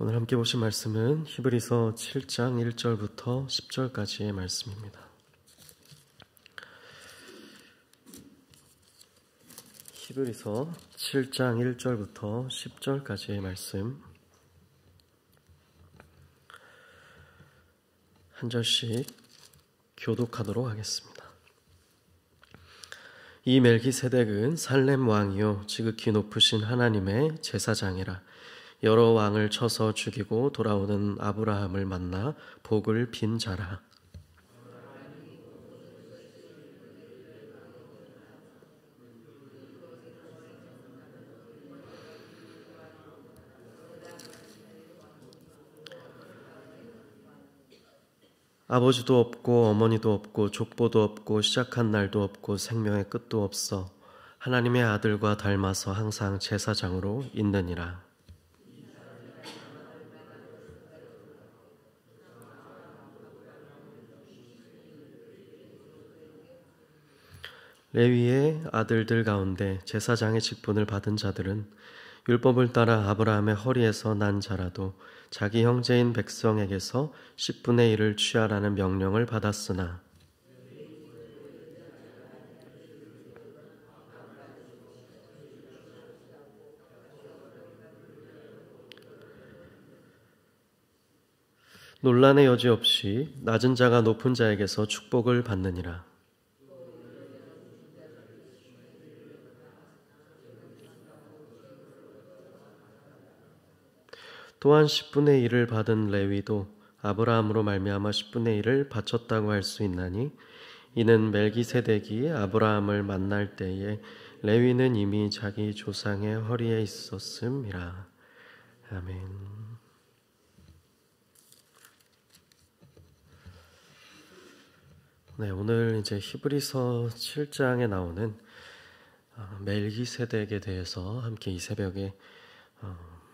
오늘 함께 보신 말씀은 히브리서 7장 1절부터 10절까지의 말씀입니다. 히브리서 7장 1절부터 10절까지의 말씀 한 절씩 교독하도록 하겠습니다. 이 멜기세덱은 살렘 왕이요 지극히 높으신 하나님의 제사장이라. 여러 왕을 쳐서 죽이고 돌아오는 아브라함을 만나 복을 빈 자라. 아버지도 없고 어머니도 없고 족보도 없고 시작한 날도 없고 생명의 끝도 없어 하나님의 아들과 닮아서 항상 제사장으로 있느니라. 레위의 아들들 가운데 제사장의 직분을 받은 자들은 율법을 따라 아브라함의 허리에서 난 자라도 자기 형제인 백성에게서 10분의 1을 취하라는 명령을 받았으나 논란의 여지 없이 낮은 자가 높은 자에게서 축복을 받느니라. 또한 10분의 1을 받은 레위도 아브라함으로 말미암아 10분의 1을 바쳤다고 할 수 있나니 이는 멜기세덱이 아브라함을 만날 때에 레위는 이미 자기 조상의 허리에 있었음이라. 아멘. 네, 오늘 이제 히브리서 7장에 나오는 멜기세덱에 대해서 함께 이 새벽에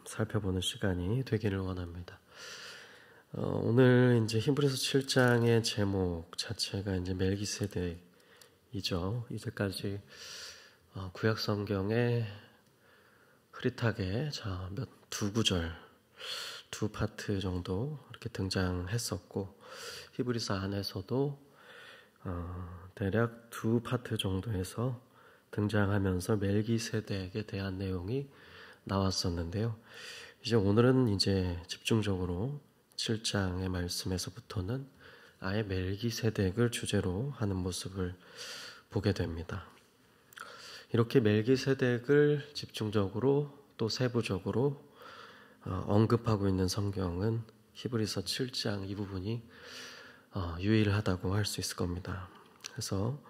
살펴보는 시간이 되기를 원합니다. 오늘 이제 히브리서 7장의 제목 자체가 이제 멜기세덱이죠. 이제까지 구약 성경에 흐릿하게 두 구절, 두 파트 정도 이렇게 등장했었고 히브리서 안에서도 대략 두 파트 정도에서 등장하면서 멜기세덱에 대한 내용이 나왔었는데요. 이제 오늘은 이제 집중적으로 7장의 말씀에서부터는 아예 멜기세덱을 주제로 하는 모습을 보게 됩니다. 이렇게 멜기세덱을 집중적으로 또 세부적으로 언급하고 있는 성경은 히브리서 7장 이 부분이 유일하다고 할 수 있을 겁니다. 그래서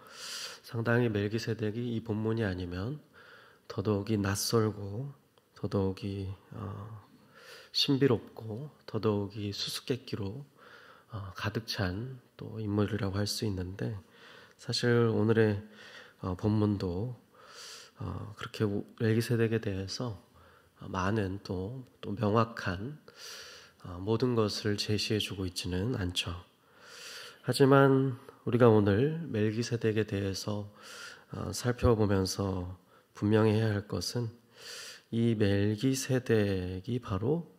상당히 멜기세덱이 이 본문이 아니면 더더욱이 낯설고 더더욱이 신비롭고 더더욱이 수수께끼로 가득 찬 또 인물이라고 할 수 있는데 사실 오늘의 본문도 그렇게 멜기세덱에 대해서 많은 또 명확한 모든 것을 제시해주고 있지는 않죠. 하지만 우리가 오늘 멜기세덱에 대해서 살펴보면서 분명히 해야 할 것은 이 멜기세덱이 바로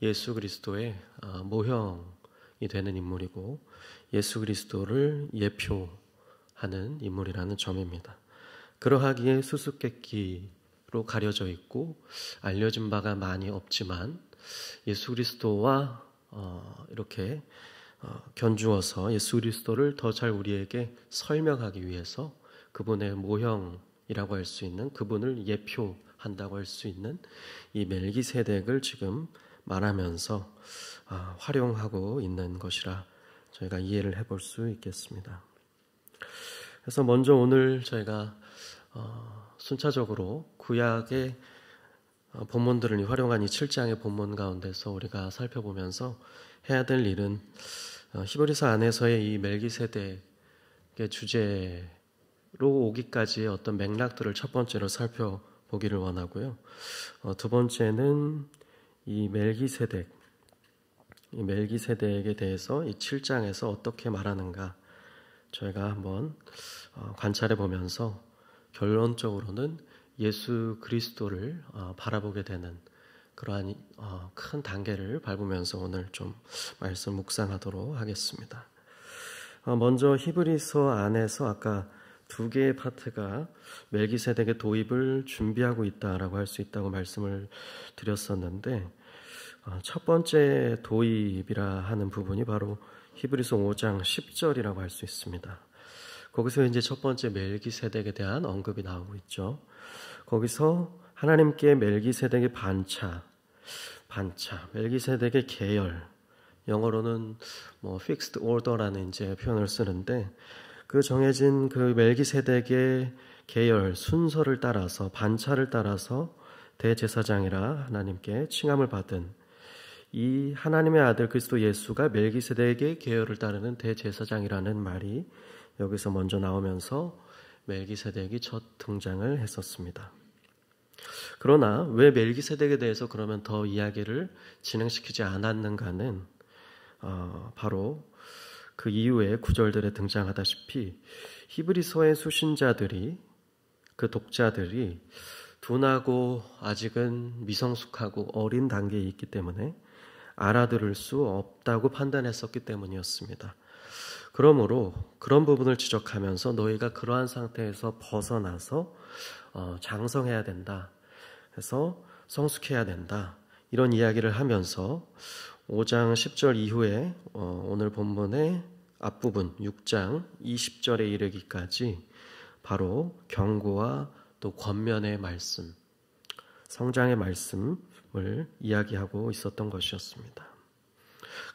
예수 그리스도의 모형이 되는 인물이고 예수 그리스도를 예표하는 인물이라는 점입니다. 그러하기에 수수께끼로 가려져 있고 알려진 바가 많이 없지만 예수 그리스도와 이렇게 견주어서 예수 그리스도를 더 잘 우리에게 설명하기 위해서 그분의 모형이라고 할 수 있는 그분을 예표한다고 할 수 있는 이 멜기세덱을 지금 말하면서 활용하고 있는 것이라 저희가 이해를 해볼 수 있겠습니다. 그래서 먼저 오늘 저희가 순차적으로 구약의 본문들을 활용한 이 7장의 본문 가운데서 우리가 살펴보면서 해야 될 일은 히브리서 안에서의 이 멜기세덱의 주제로 오기까지의 어떤 맥락들을 첫 번째로 살펴보기를 원하고요. 두 번째는 이 멜기세덱에 대해서 이 7장에서 어떻게 말하는가 저희가 한번 관찰해 보면서 결론적으로는 예수 그리스도를 바라보게 되는 그러한 큰 단계를 밟으면서 오늘 좀 말씀 묵상하도록 하겠습니다. 먼저 히브리서 안에서 아까 두 개의 파트가 멜기세덱의 도입을 준비하고 있다라고 할 수 있다고 말씀을 드렸었는데, 첫 번째 도입이라 하는 부분이 바로 히브리서 5장 10절이라고 할 수 있습니다. 거기서 이제 첫 번째 멜기세덱에 대한 언급이 나오고 있죠. 거기서 하나님께 멜기세덱의 반차, 멜기세덱의 계열, 영어로는 fixed order라는 이제 표현을 쓰는데, 그 정해진 그 멜기세덱의 계열 순서를 따라서, 반차를 따라서 대제사장이라 하나님께 칭함을 받은 이 하나님의 아들 그리스도 예수가 멜기세덱의 계열을 따르는 대제사장이라는 말이 여기서 먼저 나오면서 멜기세덱이 첫 등장을 했었습니다. 그러나 왜 멜기세덱에 대해서 그러면 더 이야기를 진행시키지 않았는가는 바로 그 이후에 구절들에 등장하다시피 히브리서의 수신자들이, 그 독자들이 둔하고 아직은 미성숙하고 어린 단계에 있기 때문에 알아들을 수 없다고 판단했었기 때문이었습니다. 그러므로 그런 부분을 지적하면서 너희가 그러한 상태에서 벗어나서 장성해야 된다, 해서 성숙해야 된다, 이런 이야기를 하면서 5장 10절 이후에 오늘 본문의 앞부분 6장 20절에 이르기까지 바로 경고와 또 권면의 말씀, 성장의 말씀을 이야기하고 있었던 것이었습니다.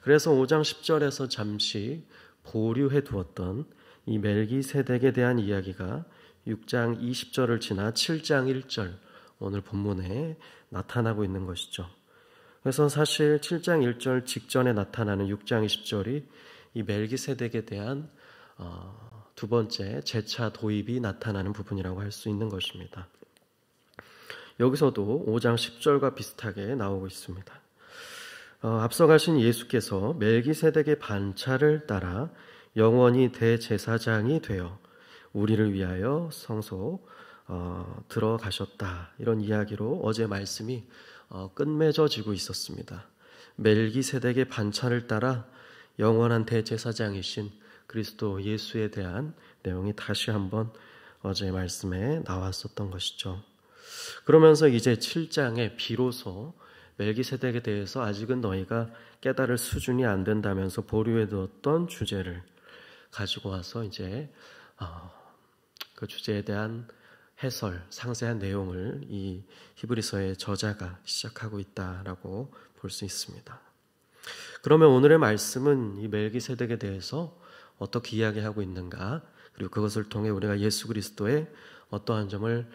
그래서 5장 10절에서 잠시 보류해 두었던 이 멜기세덱에 대한 이야기가 6장 20절을 지나 7장 1절 오늘 본문에 나타나고 있는 것이죠. 그래서 사실 7장 1절 직전에 나타나는 6장 20절이 이 멜기세덱에 대한 두 번째 재차 도입이 나타나는 부분이라고 할 수 있는 것입니다. 여기서도 5장 10절과 비슷하게 나오고 있습니다. 앞서 가신 예수께서 멜기세덱의 반차를 따라 영원히 대제사장이 되어 우리를 위하여 성소 들어가셨다, 이런 이야기로 어제 말씀이 끝맺어지고 있었습니다. 멜기세덱의 반차를 따라 영원한 대제사장이신 그리스도 예수에 대한 내용이 다시 한번 어제 말씀에 나왔었던 것이죠. 그러면서 이제 7장에 비로소 멜기세덱에 대해서 아직은 너희가 깨달을 수준이 안 된다면서 보류해 두었던 주제를 가지고 와서 이제 그 주제에 대한 해설, 상세한 내용을 이 히브리서의 저자가 시작하고 있다라고 볼 수 있습니다. 그러면 오늘의 말씀은 이 멜기세덱에 대해서 어떻게 이야기하고 있는가, 그리고 그것을 통해 우리가 예수 그리스도의 어떠한 점을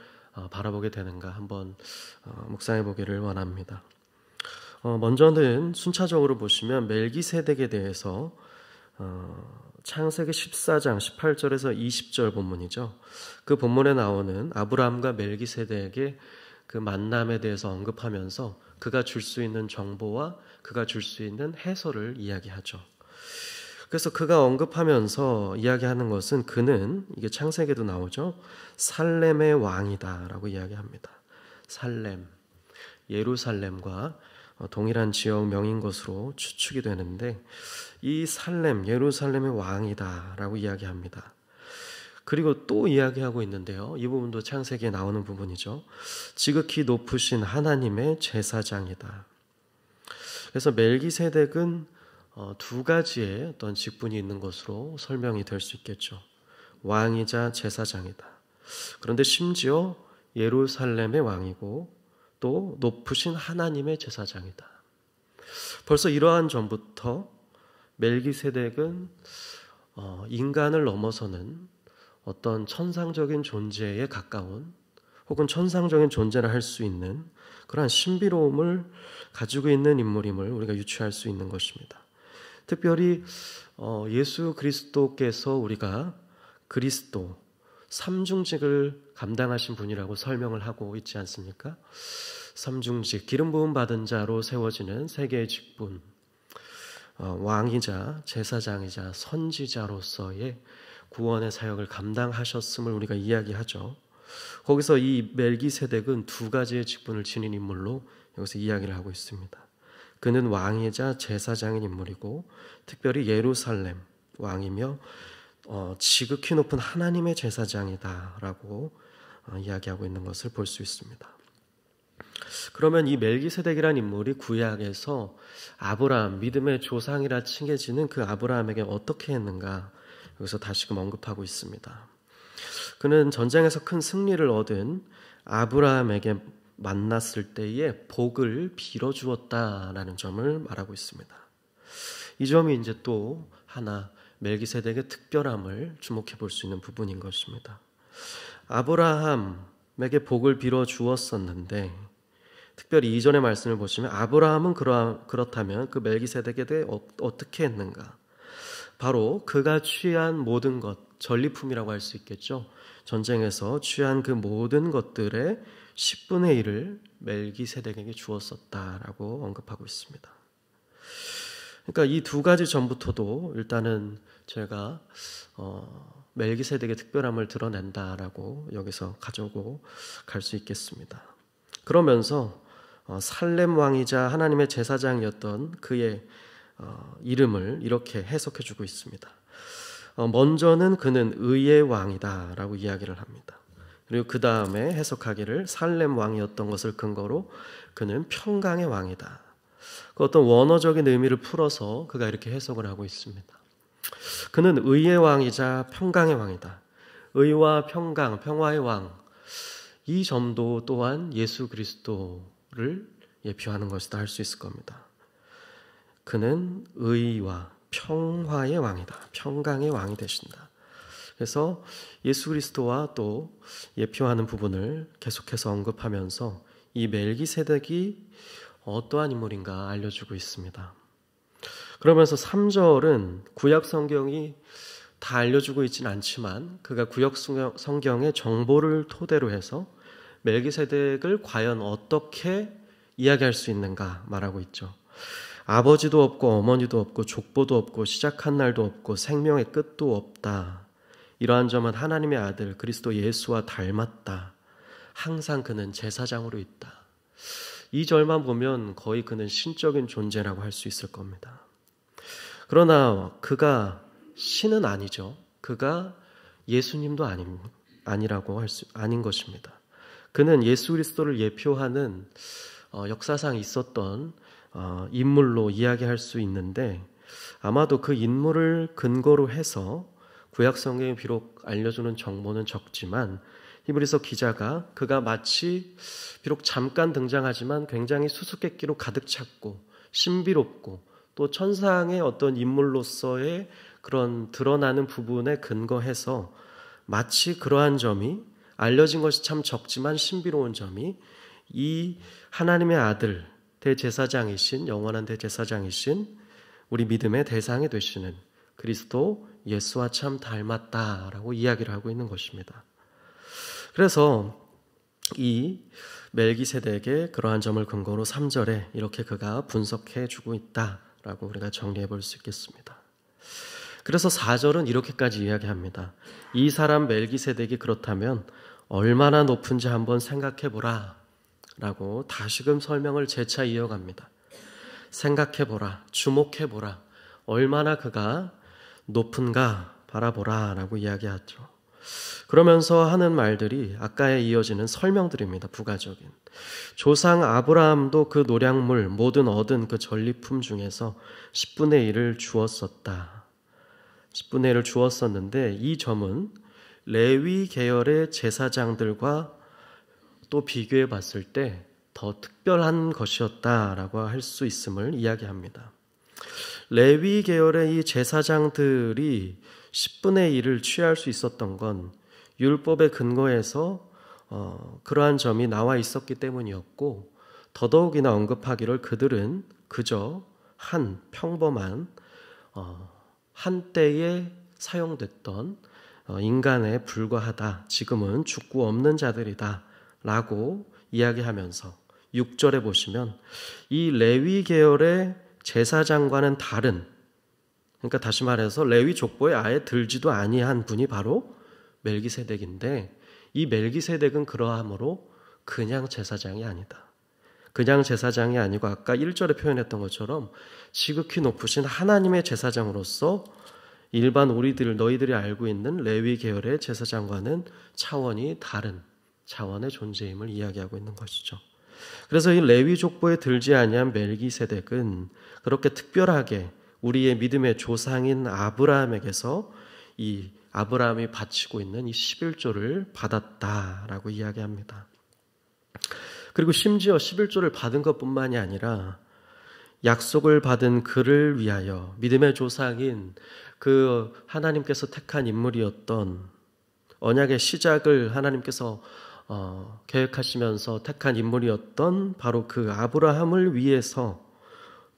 바라보게 되는가 한번 묵상해 보기를 원합니다. 먼저는 순차적으로 보시면 멜기세덱에 대해서 창세기 14장 18절에서 20절 본문이죠. 그 본문에 나오는 아브라함과 멜기세덱의 그 만남에 대해서 언급하면서 그가 줄 수 있는 정보와 그가 줄 수 있는 해설을 이야기하죠. 그래서 그가 언급하면서 이야기하는 것은 그는, 이게 창세기에도 나오죠, 살렘의 왕이다라고 이야기합니다. 살렘, 예루살렘과 동일한 지역 명인 것으로 추측이 되는데, 이 살렘, 예루살렘의 왕이다라고 이야기합니다. 그리고 또 이야기하고 있는데요, 이 부분도 창세기에 나오는 부분이죠. 지극히 높으신 하나님의 제사장이다. 그래서 멜기세덱은 두 가지의 어떤 직분이 있는 것으로 설명이 될 수 있겠죠. 왕이자 제사장이다. 그런데 심지어 예루살렘의 왕이고 또 높으신 하나님의 제사장이다. 벌써 이러한 점부터 멜기세덱은 인간을 넘어서는 어떤 천상적인 존재에 가까운, 혹은 천상적인 존재라 할 수 있는 그러한 신비로움을 가지고 있는 인물임을 우리가 유추할 수 있는 것입니다. 특별히 예수 그리스도께서 우리가 그리스도 삼중직을 감당하신 분이라고 설명을 하고 있지 않습니까? 삼중직, 기름 부음 받은 자로 세워지는 세 개의 직분, 왕이자 제사장이자 선지자로서의 구원의 사역을 감당하셨음을 우리가 이야기하죠. 거기서 이 멜기세덱은 두 가지의 직분을 지닌 인물로 여기서 이야기를 하고 있습니다. 그는 왕이자 제사장인 인물이고 특별히 예루살렘 왕이며 지극히 높은 하나님의 제사장이다라고 이야기하고 있는 것을 볼 수 있습니다. 그러면 이 멜기세덱이라는 인물이 구약에서 아브라함, 믿음의 조상이라 칭해지는 그 아브라함에게 어떻게 했는가 여기서 다시금 언급하고 있습니다. 그는 전쟁에서 큰 승리를 얻은 아브라함에게 만났을 때에 복을 빌어주었다라는 점을 말하고 있습니다. 이 점이 이제 또 하나 멜기세덱의 특별함을 주목해 볼 수 있는 부분인 것입니다. 아브라함에게 복을 빌어주었었는데 특별히 이전의 말씀을 보시면 아브라함은 그렇다면 그 멜기세덱에 대해 어떻게 했는가? 바로 그가 취한 모든 것, 전리품이라고 할 수 있겠죠. 전쟁에서 취한 그 모든 것들의 10분의 1을 멜기세덱에게 주었었다라고 언급하고 있습니다. 그러니까 이 두 가지 전부터도 일단은 제가 멜기세덱의 특별함을 드러낸다라고 여기서 가져오고 갈 수 있겠습니다. 그러면서 살렘 왕이자 하나님의 제사장이었던 그의 이름을 이렇게 해석해주고 있습니다. 먼저는 그는 의의 왕이다 라고 이야기를 합니다. 그리고 그 다음에 해석하기를 살렘 왕이었던 것을 근거로 그는 평강의 왕이다. 그 어떤 원어적인 의미를 풀어서 그가 이렇게 해석을 하고 있습니다. 그는 의의 왕이자 평강의 왕이다. 의와 평강, 평화의 왕, 이 점도 또한 예수 그리스도를 예표하는 것이다 할 수 있을 겁니다. 그는 의와 평화의 왕이다. 평강의 왕이 되신다. 그래서 예수 그리스도와 또 예표하는 부분을 계속해서 언급하면서 이 멜기세덱이 어떠한 인물인가 알려주고 있습니다. 그러면서 3절은 구약 성경이 다 알려주고 있지는 않지만 그가 구약 성경의 정보를 토대로 해서 멜기세덱을 과연 어떻게 이야기할 수 있는가 말하고 있죠. 아버지도 없고 어머니도 없고 족보도 없고 시작한 날도 없고 생명의 끝도 없다. 이러한 점은 하나님의 아들 그리스도 예수와 닮았다. 항상 그는 제사장으로 있다. 이 절만 보면 거의 그는 신적인 존재라고 할 수 있을 겁니다. 그러나 그가 신은 아니죠. 그가 예수님도 아니라고 아닌 것입니다. 그는 예수 그리스도를 예표하는 역사상 있었던 인물로 이야기할 수 있는데 아마도 그 인물을 근거로 해서 구약 성경에 비록 알려주는 정보는 적지만 히브리서 기자가 그가 마치 비록 잠깐 등장하지만 굉장히 수수께끼로 가득 찼고 신비롭고 또 천상의 어떤 인물로서의 그런 드러나는 부분에 근거해서 마치 그러한 점이 알려진 것이 참 적지만 신비로운 점이 이 하나님의 아들 대제사장이신 영원한 대제사장이신 우리 믿음의 대상이 되시는 그리스도 예수와 참 닮았다라고 이야기를 하고 있는 것입니다. 그래서 이 멜기세덱의 그러한 점을 근거로 3절에 이렇게 그가 분석해 주고 있다라고 우리가 정리해 볼 수 있겠습니다. 그래서 4절은 이렇게까지 이야기합니다. 이 사람 멜기세덱이 그렇다면 얼마나 높은지 한번 생각해 보라 라고 다시금 설명을 재차 이어갑니다. 생각해 보라, 주목해 보라, 얼마나 그가 높은가 바라보라 라고 이야기하죠. 그러면서 하는 말들이 아까에 이어지는 설명들입니다. 부가적인. 조상 아브라함도 그 노량물 모든 얻은 그 전리품 중에서 10분의 1을 주었었다. 10분의 1을 주었었는데 이 점은 레위 계열의 제사장들과 또 비교해 봤을 때 더 특별한 것이었다라고 할 수 있음을 이야기합니다. 레위 계열의 이 제사장들이 10분의 1을 취할 수 있었던 건 율법의 근거에서 그러한 점이 나와 있었기 때문이었고 더더욱이나 언급하기를 그들은 그저 한 평범한 한때에 사용됐던 인간에 불과하다. 지금은 죽고 없는 자들이다. 라고 이야기하면서 6절에 보시면 이 레위 계열의 제사장과는 다른, 그러니까 다시 말해서 레위 족보에 아예 들지도 아니한 분이 바로 멜기세덱인데 이 멜기세덱은 그러함으로 그냥 제사장이 아니다. 그냥 제사장이 아니고 아까 1절에 표현했던 것처럼 지극히 높으신 하나님의 제사장으로서 일반 너희들이 알고 있는 레위 계열의 제사장과는 차원이 다른 차원의 존재임을 이야기하고 있는 것이죠. 그래서 이 레위 족보에 들지 아니한 멜기세덱은 그렇게 특별하게 우리의 믿음의 조상인 아브라함에게서 이 아브라함이 바치고 있는 이 11조를 받았다라고 이야기합니다. 그리고 심지어 11조를 받은 것뿐만이 아니라 약속을 받은 그를 위하여 믿음의 조상인 그 하나님께서 택한 인물이었던 언약의 시작을 하나님께서 계획하시면서 택한 인물이었던 바로 그 아브라함을 위해서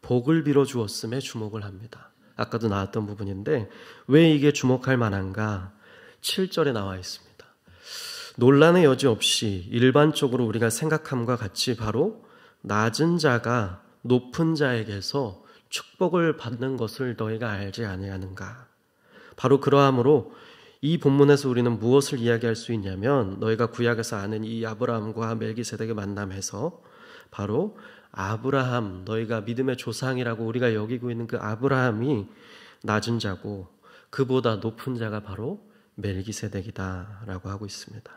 복을 빌어 주었음에 주목을 합니다. 아까도 나왔던 부분인데 왜 이게 주목할 만한가? 7절에 나와 있습니다. 논란의 여지 없이 일반적으로 우리가 생각함과 같이 바로 낮은 자가 높은 자에게서 축복을 받는 것을 너희가 알지 아니하는가? 바로 그러함으로 이 본문에서 우리는 무엇을 이야기할 수 있냐면 너희가 구약에서 아는 이 아브라함과 멜기세덱의 만남에서 바로 아브라함, 너희가 믿음의 조상이라고 우리가 여기고 있는 그 아브라함이 낮은 자고 그보다 높은 자가 바로 멜기세덱이다라고 하고 있습니다.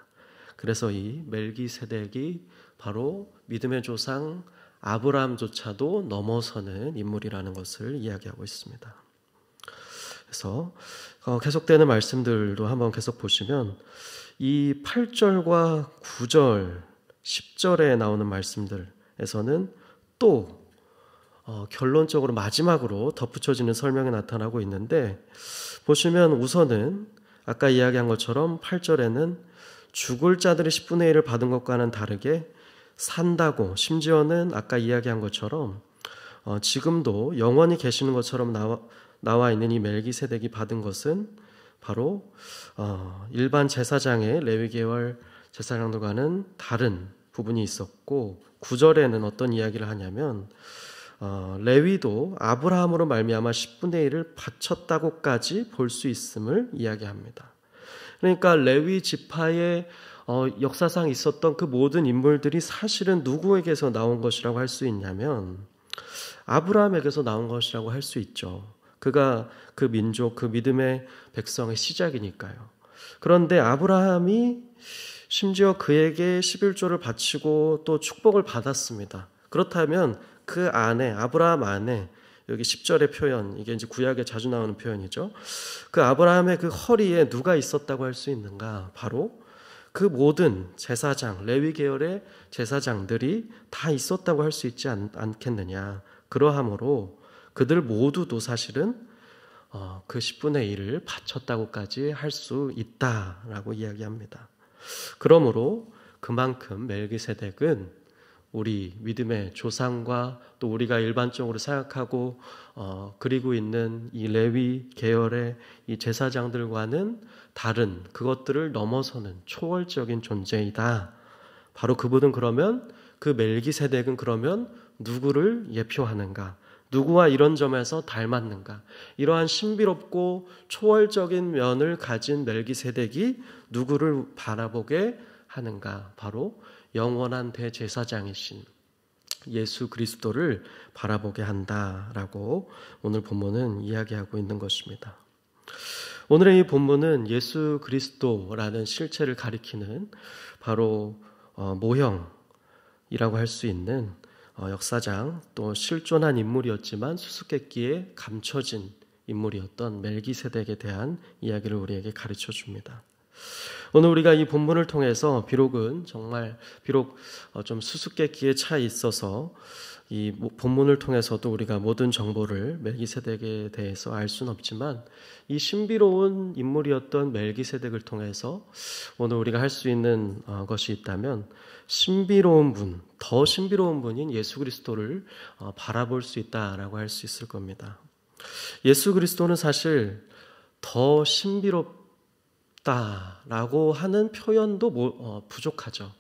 그래서 이 멜기세덱이 바로 믿음의 조상 아브라함조차도 넘어서는 인물이라는 것을 이야기하고 있습니다. 그래서 계속되는 말씀들도 한번 계속 보시면 이 8절과 9절, 10절에 나오는 말씀들에서는 또 결론적으로 마지막으로 덧붙여지는 설명이 나타나고 있는데 보시면 우선은 아까 이야기한 것처럼 8절에는 죽을 자들이 10분의 1을 받은 것과는 다르게 산다고 심지어는 아까 이야기한 것처럼 지금도 영원히 계시는 것처럼 나와 있는 이 멜기세덱이 받은 것은 바로 일반 제사장의 레위계열 제사장들과는 다른 부분이 있었고 9절에는 어떤 이야기를 하냐면 레위도 아브라함으로 말미암아 10분의 1을 바쳤다고까지 볼 수 있음을 이야기합니다. 그러니까 레위 지파의 역사상 있었던 그 모든 인물들이 사실은 누구에게서 나온 것이라고 할 수 있냐면 아브라함에게서 나온 것이라고 할 수 있죠. 그가 그 민족, 그 믿음의 백성의 시작이니까요. 그런데 아브라함이 심지어 그에게 11조를 바치고 또 축복을 받았습니다. 그렇다면 그 안에 아브라함 안에 여기 10절의 표현, 이게 이제 구약에 자주 나오는 표현이죠. 그 아브라함의 그 허리에 누가 있었다고 할 수 있는가? 바로 그 모든 제사장, 레위 계열의 제사장들이 다 있었다고 할 수 있지 않겠느냐. 그러함으로 그들 모두도 사실은 그 10분의 1을 바쳤다고까지 할 수 있다라고 이야기합니다. 그러므로 그만큼 멜기세덱은 우리 믿음의 조상과 또 우리가 일반적으로 생각하고 그리고 있는 이 레위 계열의 이 제사장들과는 다른 그것들을 넘어서는 초월적인 존재이다. 바로 그분은 그러면 그 멜기세덱은 그러면 누구를 예표하는가? 누구와 이런 점에서 닮았는가? 이러한 신비롭고 초월적인 면을 가진 멜기세덱이 누구를 바라보게 하는가? 바로 영원한 대제사장이신 예수 그리스도를 바라보게 한다라고 오늘 본문은 이야기하고 있는 것입니다. 오늘의 이 본문은 예수 그리스도라는 실체를 가리키는 바로 모형이라고 할 수 있는 역사장 또 실존한 인물이었지만 수수께끼에 감춰진 인물이었던 멜기세덱에 대한 이야기를 우리에게 가르쳐 줍니다. 오늘 우리가 이 본문을 통해서 비록 좀 수수께끼에 차 있어서 이 본문을 통해서도 우리가 모든 정보를 멜기세덱에 대해서 알 수는 없지만 이 신비로운 인물이었던 멜기세덱을 통해서 오늘 우리가 할 수 있는 것이 있다면 더 신비로운 분인 예수 그리스도를 바라볼 수 있다라고 할 수 있을 겁니다. 예수 그리스도는 사실 더 신비롭다라고 하는 표현도 부족하죠.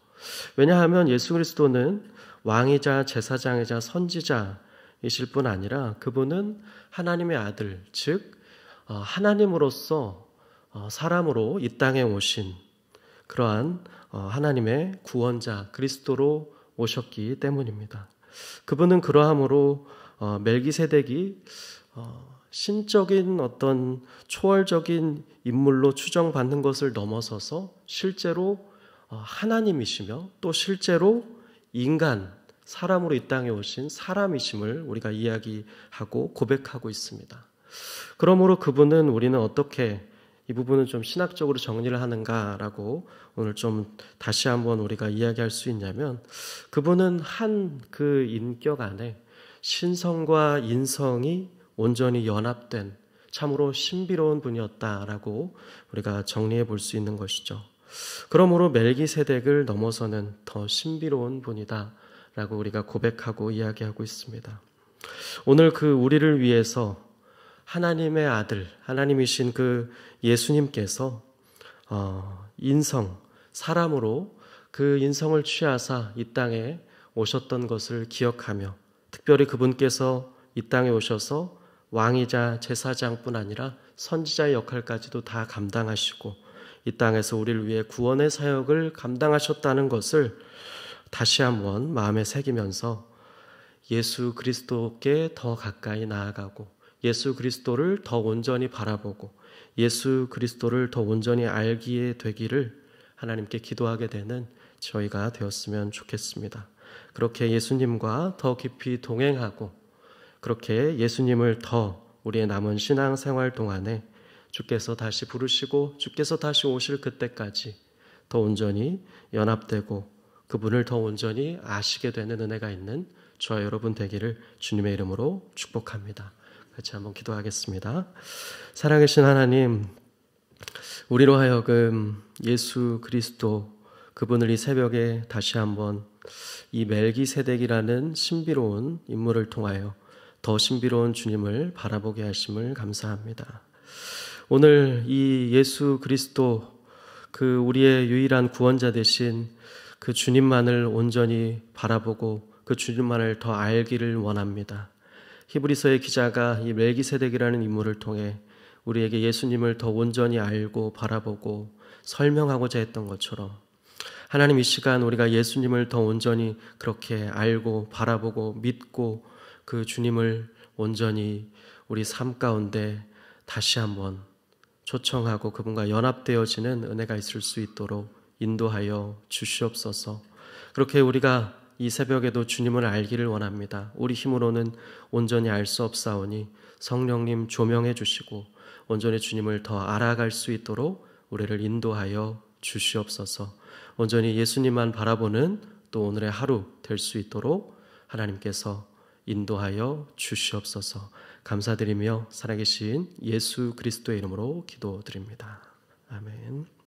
왜냐하면 예수 그리스도는 왕이자 제사장이자 선지자이실 뿐 아니라 그분은 하나님의 아들, 즉 하나님으로서 사람으로 이 땅에 오신 그러한 하나님의 구원자 그리스도로 오셨기 때문입니다. 그분은 그러함으로 멜기세덱이 신적인 어떤 초월적인 인물로 추정받는 것을 넘어서서 실제로 하나님이시며 또 실제로 인간, 사람으로 이 땅에 오신 사람이심을 우리가 이야기하고 고백하고 있습니다. 그러므로 그분은 우리는 어떻게 이 부분은 좀 신학적으로 정리를 하는가라고 오늘 좀 다시 한번 우리가 이야기할 수 있냐면, 그분은 한 그 인격 안에 신성과 인성이 온전히 연합된 참으로 신비로운 분이었다라고 우리가 정리해 볼 수 있는 것이죠. 그러므로 멜기세덱을 넘어서는 더 신비로운 분이다라고 우리가 고백하고 이야기하고 있습니다. 오늘 그 우리를 위해서 하나님의 아들, 하나님이신 그 예수님께서 인성, 사람으로 그 인성을 취하사 이 땅에 오셨던 것을 기억하며, 특별히 그분께서 이 땅에 오셔서 왕이자 제사장뿐 아니라 선지자의 역할까지도 다 감당하시고 이 땅에서 우리를 위해 구원의 사역을 감당하셨다는 것을 다시 한번 마음에 새기면서 예수 그리스도께 더 가까이 나아가고 예수 그리스도를 더 온전히 바라보고 예수 그리스도를 더 온전히 알게 되기를 하나님께 기도하게 되는 저희가 되었으면 좋겠습니다. 그렇게 예수님과 더 깊이 동행하고 그렇게 예수님을 더 우리의 남은 신앙생활 동안에 주께서 다시 부르시고 주께서 다시 오실 그때까지 더 온전히 연합되고 그분을 더 온전히 아시게 되는 은혜가 있는 저와 여러분 되기를 주님의 이름으로 축복합니다. 같이 한번 기도하겠습니다. 살아계신 하나님, 우리로 하여금 예수 그리스도 그분을 이 새벽에 다시 한번 이 멜기세덱이라는 신비로운 인물을 통하여 더 신비로운 주님을 바라보게 하심을 감사합니다. 오늘 이 예수 그리스도 그 우리의 유일한 구원자 되신 그 주님만을 온전히 바라보고 그 주님만을 더 알기를 원합니다. 히브리서의 기자가 이 멜기세덱이라는 인물을 통해 우리에게 예수님을 더 온전히 알고 바라보고 설명하고자 했던 것처럼 하나님, 이 시간 우리가 예수님을 더 온전히 그렇게 알고 바라보고 믿고 그 주님을 온전히 우리 삶 가운데 다시 한번 초청하고 그분과 연합되어지는 은혜가 있을 수 있도록 인도하여 주시옵소서. 그렇게 우리가 이 새벽에도 주님을 알기를 원합니다. 우리 힘으로는 온전히 알 수 없사오니 성령님 조명해 주시고 온전히 주님을 더 알아갈 수 있도록 우리를 인도하여 주시옵소서. 온전히 예수님만 바라보는 또 오늘의 하루 될 수 있도록 하나님께서 인도하여 주시옵소서. 감사드리며 살아계신 예수 그리스도의 이름으로 기도드립니다. 아멘.